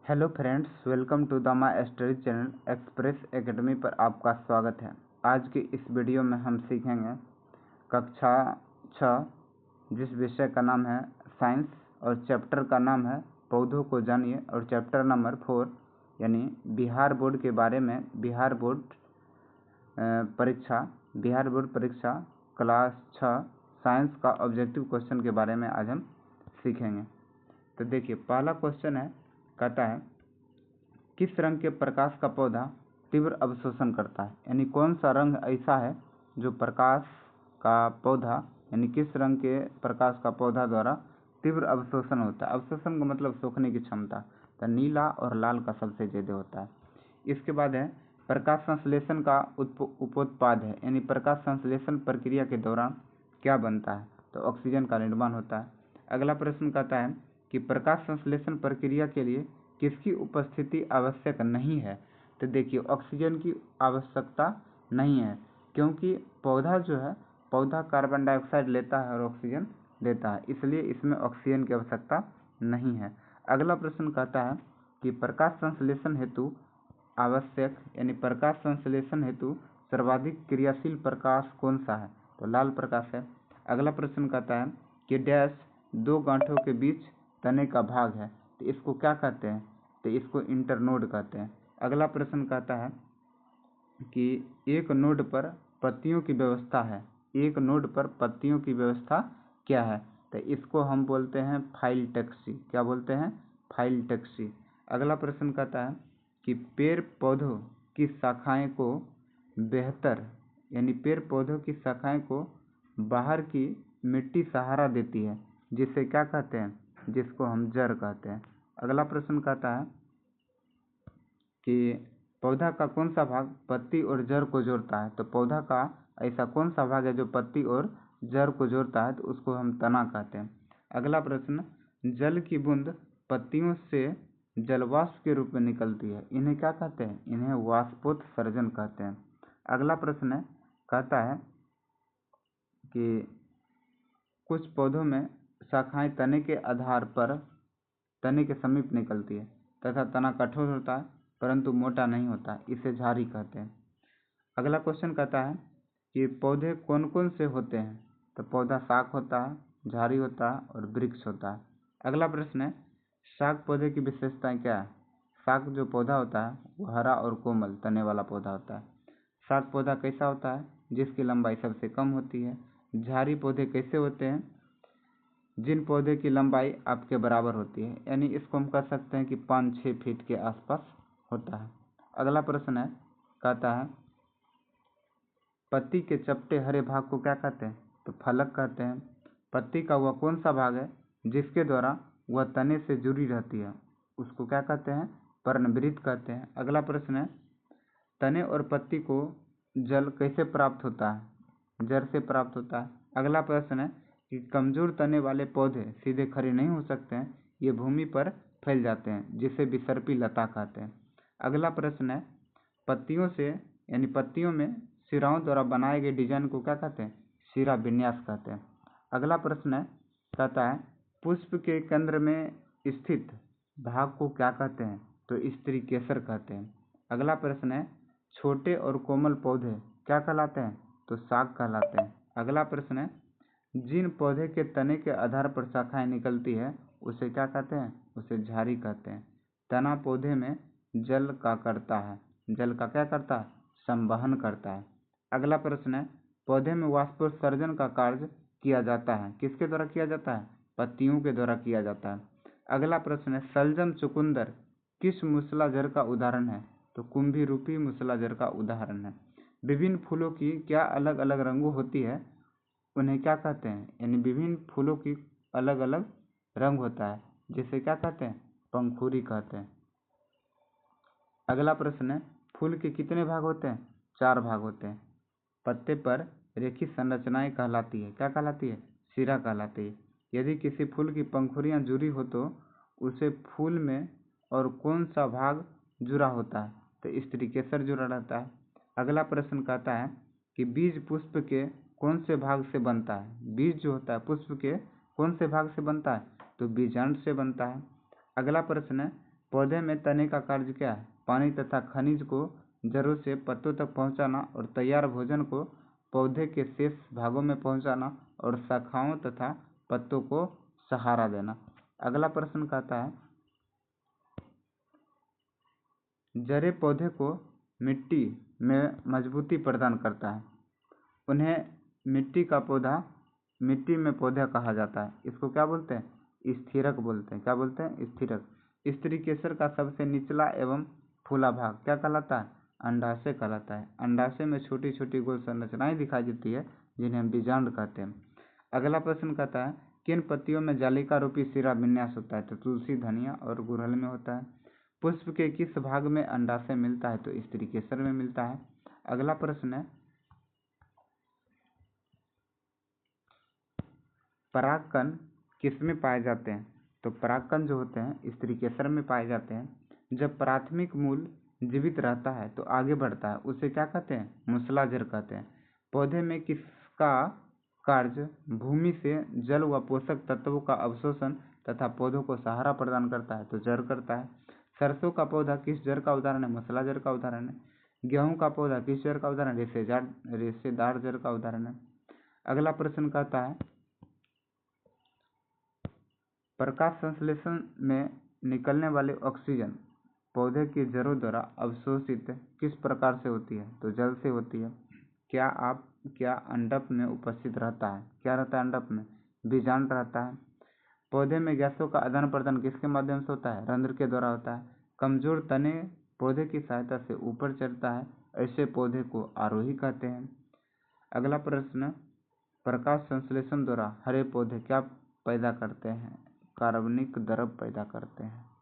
Hello friends, welcome to the my study channel Express Academy पर आपका स्वागत है। आज की इस वीडियो में हम सीखेंगे कक्षा 6 जिस विषय का नाम है साइंस और चैप्टर का नाम है पौधों को जानिए और चैप्टर नंबर 4 यानी बिहार बोर्ड के बारे में बिहार बोर्ड परीक्षा क्लास 6 साइंस का ऑब्जेक्टिव क्वेश्चन के बारे में आज हम सीखेंगे। तो देखिए, पहला क्वेश्चन है, कहता है किस रंग के प्रकाश का पौधा तीव्र अवशोषण करता है। यानी कौन सा रंग ऐसा है जो प्रकाश का पौधा यानी किस रंग के प्रकाश का पौधा द्वारा तीव्र अवशोषण होता है। अवशोषण का मतलब सोखने की क्षमता, तो नीला और लाल का सबसे ज़्यादा होता है। इसके बाद है प्रकाश संश्लेषण का उपोत्पाद है, यानी प्रकाश संश्लेषण प्रक्रिया के दौरान क्या बनता है, तो ऑक्सीजन का निर्माण होता है। अगला प्रश्न कहता है कि प्रकाश संश्लेषण प्रक्रिया के लिए किसकी उपस्थिति आवश्यक नहीं है। तो देखिए, ऑक्सीजन की आवश्यकता नहीं है, क्योंकि पौधा जो है पौधा कार्बन डाइऑक्साइड लेता है और ऑक्सीजन देता है, इसलिए इसमें ऑक्सीजन की आवश्यकता नहीं है। अगला प्रश्न कहता है कि प्रकाश संश्लेषण हेतु आवश्यक यानी प्रकाश संश्लेषण हेतु सर्वाधिक क्रियाशील प्रकाश कौन सा है, तो लाल प्रकाश है। अगला प्रश्न कहता है कि डैश दो गांठों के बीच तने का भाग है, तो इसको क्या कहते हैं, तो इसको इंटरनोड कहते हैं। अगला प्रश्न कहता है कि एक नोड पर पत्तियों की व्यवस्था है, एक नोड पर पत्तियों की व्यवस्था क्या है, तो इसको हम बोलते हैं फाइलटेक्सी। क्या बोलते हैं, फाइलटेक्सी। अगला प्रश्न कहता है कि पेड़ पौधों की शाखाएं को बेहतर यानी पेड़ पौधों की शाखाएं को बाहर की मिट्टी सहारा देती है, जिसे क्या कहते हैं, जिसको हम जड़ कहते हैं। अगला प्रश्न कहता है कि पौधा का कौन सा भाग पत्ती और जड़ को जोड़ता है, तो पौधा का ऐसा कौन सा भाग है जो पत्ती और जड़ को जोड़ता है, तो उसको हम तना कहते हैं। अगला प्रश्न, जल की बूंद पत्तियों से जलवाष्प के रूप में निकलती है, इन्हें क्या कहते हैं, इन्हें वाष्पोत्सर्जन कहते हैं। अगला प्रश्न कहता है कि कुछ पौधों में शाखाएं तने के आधार पर तने के समीप निकलती है तथा तना कठोर होता है परंतु मोटा नहीं होता, इसे झाड़ी कहते हैं। अगला क्वेश्चन कहता है कि पौधे कौन कौन से होते हैं, तो पौधा शाक होता है, झाड़ी होता है और वृक्ष होता है। अगला प्रश्न है, शाक पौधे की विशेषताएं क्या है। शाक जो पौधा होता है वो हरा और कोमल तने वाला पौधा होता है। शाक पौधा कैसा होता है, जिसकी लंबाई सबसे कम होती है। झाड़ी पौधे कैसे होते हैं, जिन पौधे की लंबाई आपके बराबर होती है, यानी इसको हम कह सकते हैं कि 5-6 फीट के आसपास होता है। अगला प्रश्न है, कहता है पत्ती के चपटे हरे भाग को क्या कहते हैं, तो फलक कहते हैं। पत्ती का वह कौन सा भाग है जिसके द्वारा वह तने से जुड़ी रहती है, उसको क्या कहते हैं, पर्णवृत्त कहते हैं। अगला प्रश्न है, तने और पत्ती को जल कैसे प्राप्त होता है, जड़ से प्राप्त होता है। अगला प्रश्न है कि कमजोर तने वाले पौधे सीधे खड़े नहीं हो सकते हैं, ये भूमि पर फैल जाते हैं, जिसे विसर्पी लता कहते हैं। अगला प्रश्न है, पत्तियों से यानी पत्तियों में सिराओं द्वारा बनाए गए डिजाइन को क्या कहते हैं, सिरा विन्यास कहते हैं। अगला प्रश्न है, कहता है पुष्प के केंद्र में स्थित भाग को क्या कहते हैं, तो स्त्री केसर कहते हैं। अगला प्रश्न है, छोटे और कोमल पौधे क्या कहलाते हैं, तो शाक कहलाते हैं। अगला प्रश्न है, जिन पौधे के तने के आधार पर शाखाएं निकलती है उसे क्या कहते हैं, उसे झाड़ी कहते हैं। तना पौधे में जल का करता है, जल का क्या करता है, संवहन करता है। अगला प्रश्न है, पौधे में वाष्पोत्सर्जन का कार्य किया जाता है, किसके द्वारा किया जाता है, पत्तियों के द्वारा किया जाता है। अगला प्रश्न है, शलजम चुकुंदर किस मूसलाझर का उदाहरण है, तो कुंभी रूपी मूसलाझर का उदाहरण है। विभिन्न फूलों की क्या अलग अलग रंगों होती है, उन्हें क्या कहते हैं, यानी विभिन्न फूलों की अलग अलग रंग होता है, जिसे क्या कहते हैं, पंखुड़ी कहते हैं। अगला प्रश्न है, फूल के कितने भाग होते हैं, 4 भाग होते हैं। पत्ते पर रेखी संरचनाएं कहलाती है, क्या कहलाती है, सिरा कहलाती है। यदि किसी फूल की पंखुड़ियां जुड़ी हो तो उसे फूल में और कौन सा भाग जुड़ा होता है, तो स्त्री केसर जुड़ा रहता है। अगला प्रश्न कहता है कि बीज पुष्प के कौन से भाग से बनता है, बीज जो होता है पुष्प के कौन से भाग से बनता है, तो बीजांड से बनता है। अगला प्रश्न है, पौधे में तने का कार्य क्या है? पानी तथा खनिज को जड़ों से पत्तों तक पहुंचाना और तैयार भोजन को पौधे के शेष भागों में पहुंचाना और शाखाओं तथा पत्तों को सहारा देना। अगला प्रश्न कहता है, जड़ें पौधे को मिट्टी में मजबूती प्रदान करता है। उन्हें मिट्टी में पौधा कहा जाता है। इसको क्या बोलते हैं? स्थिरक बोलते हैं। क्या बोलते हैं? स्थिरक। स्त्रीकेसर का सबसे निचला एवं फूला भाग क्या कहलाता है? अंडाशय कहलाता है। अंडाशय में छोटी छोटी गोल संरचनाएं दिखाई देती है जिन्हें हम बीजांड कहते हैं। अगला प्रश्न कहता है, किन पत्तियों में जालिका रूपी सिरा विन्यास होता है? तो तुलसी, धनिया और गुड़हल में होता है। पुष्प के किस भाग में अंडाशय मिलता है? तो स्त्रीकेसर में मिलता है। अगला प्रश्न है, परागकण किसमें पाए जाते हैं? तो परागकण जो होते हैं स्त्रीकेसर में पाए जाते हैं। जब प्राथमिक मूल जीवित रहता है तो आगे बढ़ता है, उसे क्या कहते हैं? मूसलाजर कहते हैं। पौधे में किसका कार्य भूमि से जल व पोषक तत्वों का अवशोषण तथा पौधों को सहारा प्रदान करता है? तो जड़ करता है। सरसों का पौधा किस जड़ का उदाहरण है? मूसलाजर का उदाहरण है। गेहूं का पौधा किस जड़ का उदाहरण है? रेशेदार जड़ का उदाहरण है। अगला प्रश्न कहता है, प्रकाश संश्लेषण में निकलने वाली ऑक्सीजन पौधे की जड़ों द्वारा अवशोषित किस प्रकार से होती है? तो जल से होती है। क्या अंडप में उपस्थित रहता है? क्या रहता है अंडप में? बीजांड रहता है। पौधे में गैसों का आदान प्रदान किसके माध्यम से होता है? रंध्र के द्वारा होता है। कमजोर तने पौधे की सहायता से ऊपर चढ़ता है, ऐसे पौधे को आरोही कहते हैं। अगला प्रश्न, प्रकाश संश्लेषण द्वारा हरे पौधे क्या पैदा करते हैं? कार्बनिक द्रव पैदा करते हैं।